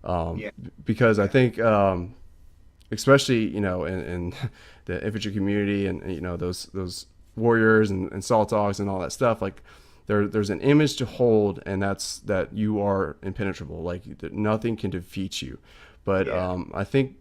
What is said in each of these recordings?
Yeah, Because I yeah, think, especially in the infantry community, and those warriors and salt dogs and all that stuff, like there's an image to hold, and that's that you are impenetrable, like nothing can defeat you. But yeah, I think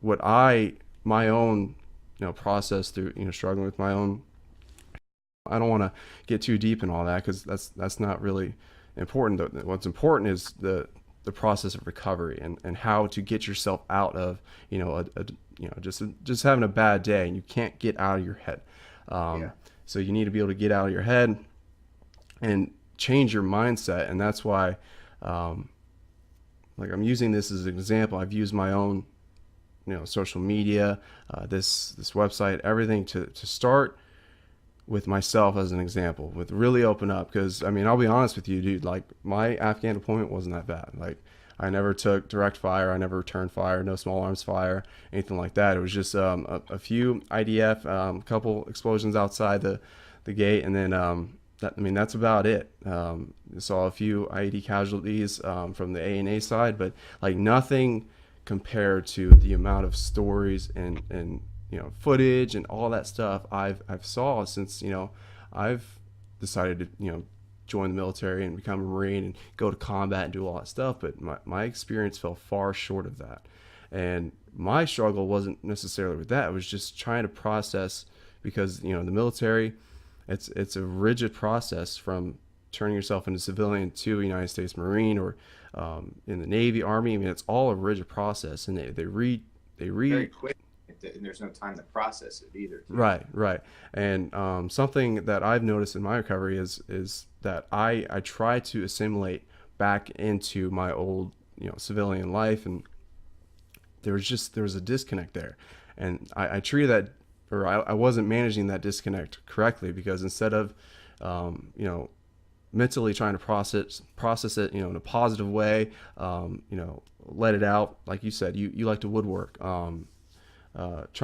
what I my own process through struggling with my own, I don't want to get too deep in all that because that's not really important. What's important is the process of recovery, and how to get yourself out of just having a bad day and you can't get out of your head. yeah. So you need to be able to get out of your head and change your mindset, and that's why, um, like, I'm using this as an example. I've used my own social media, this website, everything to start with myself as an example, with really open up. Because I mean, I'll be honest with you, dude. Like, my Afghan deployment wasn't that bad. Like, I never took direct fire, I never returned fire, no small arms fire, anything like that. It was just a few IDF, couple explosions outside the gate, and then I mean, that's about it. Saw a few IED casualties from the A&A side, but like nothing compared to the amount of stories and footage and all that stuff I've saw since I've decided to join the military and become a Marine and go to combat and do all that stuff. But my experience fell far short of that, and my struggle wasn't necessarily with that. It was just trying to process, because the military, it's a rigid process from turning yourself into a civilian to a United States Marine, or in the Navy, Army. I mean, it's all a rigid process, and they Very read. quick, and there's no time to process it either, too. Right, right. And something that I've noticed in my recovery is that I try to assimilate back into my old civilian life, and there was a disconnect there, and I treated that, or I wasn't managing that disconnect correctly, because instead of mentally trying to process it in a positive way, let it out, like you said, you like to woodwork, trying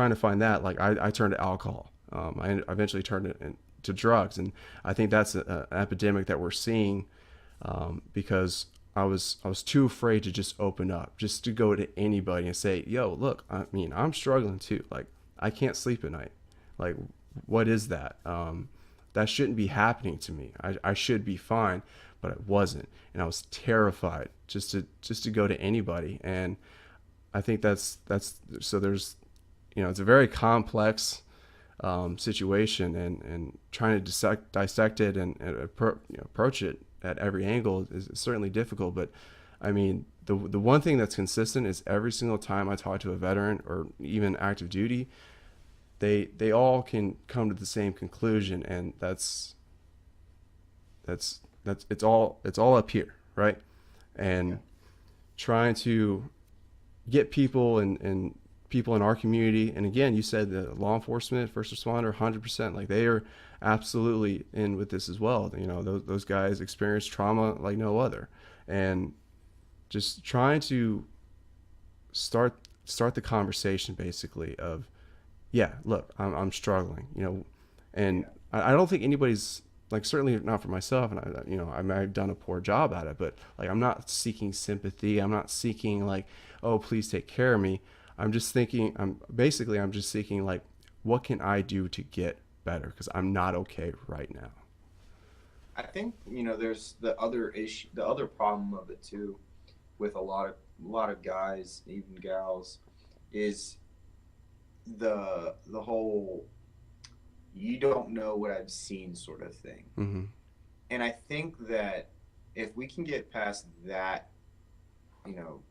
to find that, like I turned to alcohol. I eventually turned it into drugs, and I think that's an epidemic that we're seeing, because I was too afraid to just open up, just to go to anybody and say, "Yo, look, I mean, I'm struggling too. Like, I can't sleep at night. Like, what is that? That shouldn't be happening to me. I should be fine, but it wasn't, and I was terrified just to go to anybody. And I think that's so there's it's a very complex situation, and trying to dissect it, and approach it at every angle is certainly difficult. But I mean, the one thing that's consistent is every single time I talk to a veteran or even active duty, they all can come to the same conclusion, and that's it's all up here, right? Yeah, And trying to get people, and people in our community. And again, you said the law enforcement, first responder, 100%, like they are absolutely in with this as well. Those guys experience trauma like no other, and just trying to start the conversation, basically, of, yeah, look, I'm struggling, and yeah. I don't think anybody's, like, certainly not for myself, and I might have done a poor job at it, but like, I'm not seeking sympathy, I'm not seeking, like, oh, please take care of me. I'm just seeking, like, what can I do to get better, because I'm not okay right now. I think, there's the other issue, the other problem of it too, with a lot of guys, even gals, is the whole "you don't know what I've seen" sort of thing. Mm-hmm. And I think that if we can get past that, you know,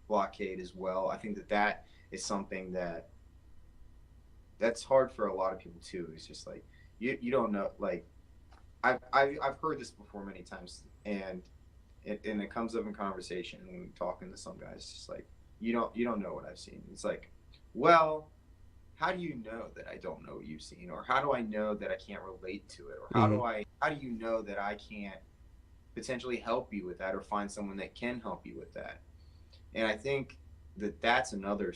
blockade as well, I think that that is something that's hard for a lot of people too. It's just like you don't know. Like I've heard this before many times, and it comes up in conversation when talking to some guys. It's just like you don't know what I've seen. It's like, well, how do you know that I don't know what you've seen, or how do I know that I can't relate to it, or Mm-hmm. how do you know that I can't potentially help you with that, or find someone that can help you with that? And I think that that's another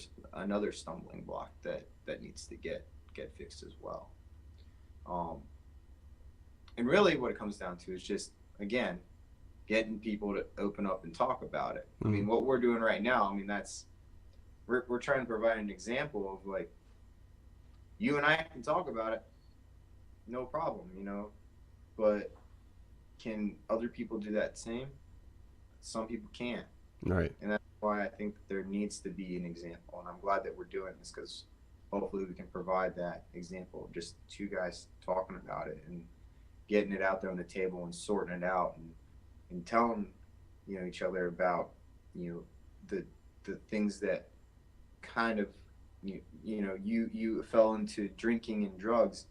stumbling block that needs to get fixed as well. Um, and really, what it comes down to is just, again, getting people to open up and talk about it. I Mm. mean, what we're doing right now, I mean, that's we're trying to provide an example of like you and I can talk about it, no problem, you know. But can other people do that same? Some people can't, Right. and that's why I think that there needs to be an example. And I'm glad that we're doing this because hopefully we can provide that example of just two guys talking about it and getting it out there on the table and sorting it out and telling each other about you know the the things that kind of you fell into drinking and drugs,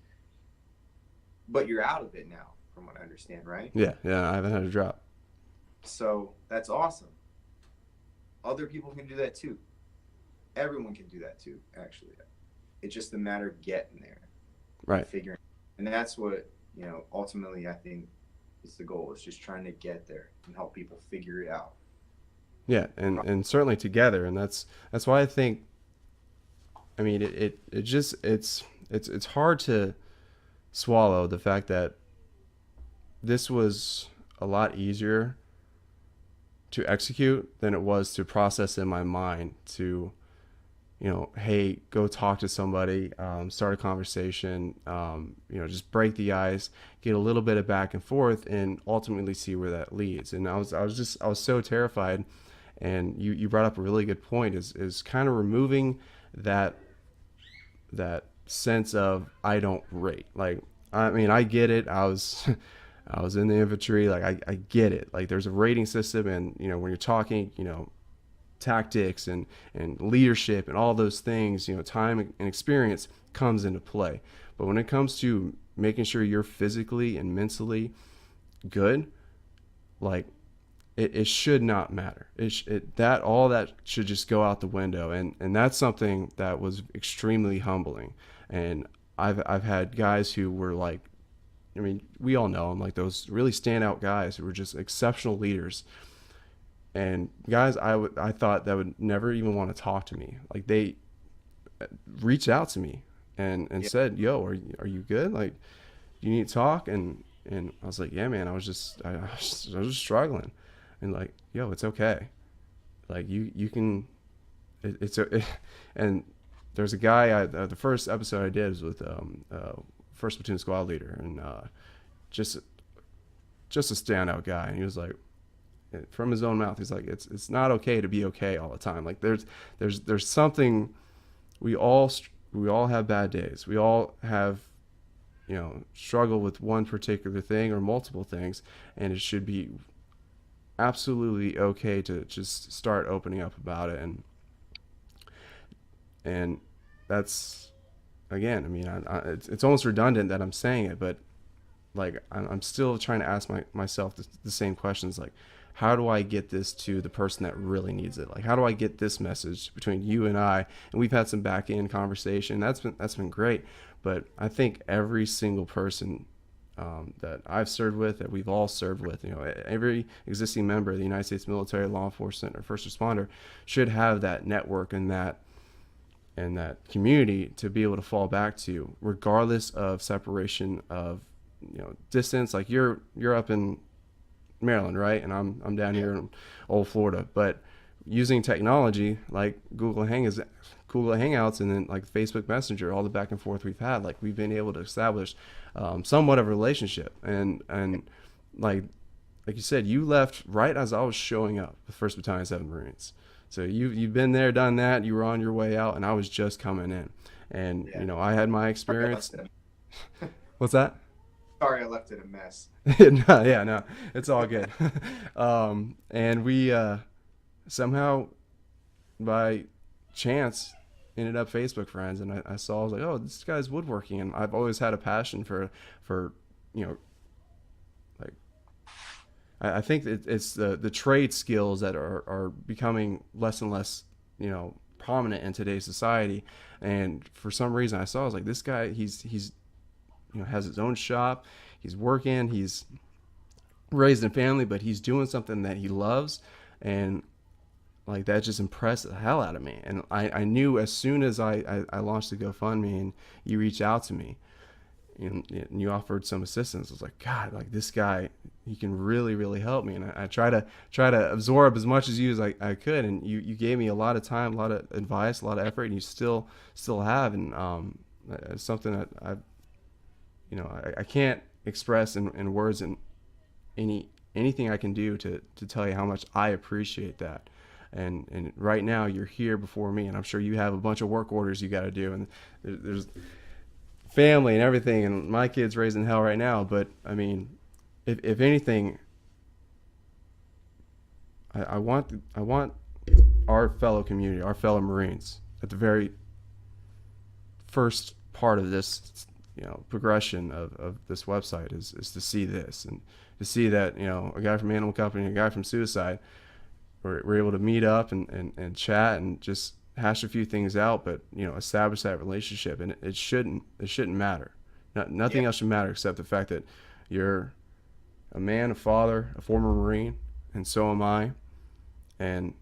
but you're out of it now, from what I understand, right? Yeah. Yeah. I haven't had a drop. So that's awesome. Other people can do that too. Everyone can do that too, actually. It's just a matter of getting there and Right. figuring, and that's what ultimately I think is the goal, is just trying to get there and help people figure it out. Yeah. And certainly together, and that's why I think. I mean, it just it's hard to swallow the fact that this was a lot easier to execute than it was to process in my mind to hey, go talk to somebody, start a conversation, just break the ice, get a little bit of back and forth, and ultimately see where that leads. And I was so terrified. And you brought up a really good point, is kind of removing that sense of I don't rate. Like, I mean, I get it. I was I was in the infantry. Like, I get it. Like, there's a rating system, and when you're talking, tactics and leadership and all those things, time and experience comes into play. But when it comes to making sure you're physically and mentally good, like, it should not matter. That all that should just go out the window, and that's something that was extremely humbling. And I've had guys who were like, I mean, we all know them, like those really standout guys who were just exceptional leaders, and guys I thought that would never even want to talk to me. Like, they reached out to me and Yeah, said, "Yo, are you good? Like, do you need to talk?" And I was like, "Yeah, man. I was just struggling." And like, "Yo, it's okay. Like, you can it, and there's a guy the first episode I did was with first platoon squad leader, and just just a standout guy. And he was like, from his own mouth, he's like, it's not okay to be okay all the time. Like, there's something. we all we all have bad days. We all have struggle with one particular thing or multiple things, and it should be absolutely okay to just start opening up about it. And that's, again, I mean, it's almost redundant that I'm saying it, but like, I'm still trying to ask myself the same questions, like, how do I get this to the person that really needs it? Like, how do I get this message between you and I? And we've had some back end conversation. That's been great. But I think every single person that I've served with, that we've all served with, every existing member of the United States military, law enforcement, or first responder should have that network and that community to be able to fall back to, regardless of separation of distance. Like, you're up in Maryland, right? And I'm down yeah, here in old Florida. But using technology like Google Hangouts, and then like Facebook Messenger, all the back and forth we've had, like, we've been able to establish somewhat of a relationship. And like you said, you left right as I was showing up with First Battalion 7 Marines. So you've been there, done that. You were on your way out, and I was just coming in. And yeah. I had my Sorry I experience. left it. What's that? Sorry, I left it a mess. No, yeah, no, it's all good. And we somehow, by chance, ended up Facebook friends, and I was like, oh, this guy's woodworking, and I've always had a passion for you know like, I think it's the trade skills that are becoming less and less prominent in today's society. And for some reason, I was like, this guy, he's has his own shop, he's working, he's raised in family, but he's doing something that he loves. And like, that just impressed the hell out of me. And I knew as soon as I launched the GoFundMe and you reached out to me and you offered some assistance, I was like, God, like, this guy, really really help me. And I try to absorb as much as you as I could. And you gave me a lot of time, a lot of advice, a lot of effort, and you still have. And it's something that I can't express in words, and anything I can do to tell you how much I appreciate that. And right now you're here before me, and I'm sure you have a bunch of work orders you got to do, and there's family and everything, and my kid's raising hell right now. But I mean, if anything, I want our fellow community, our fellow Marines, at the very first part of this, progression of this website is to see this, and to see that, a guy from Animal Company and a guy from Suicide, we're able to meet up and chat and just hash a few things out, but establish that relationship. And it shouldn't matter. Yeah. Nothing else should matter except the fact that you're a man, a father, a former Marine, and so am I. And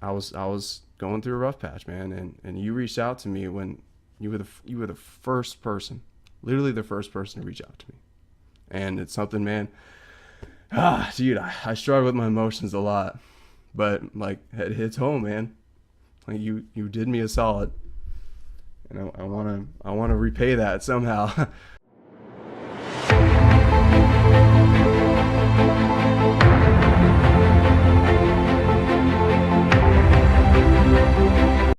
I was going through a rough patch, man, and you reached out to me when you were the first person, literally the first person to reach out to me. And it's something, man. Dude, I struggle with my emotions a lot, but like it hits home, man. Like you did me a solid, and I want to repay that somehow.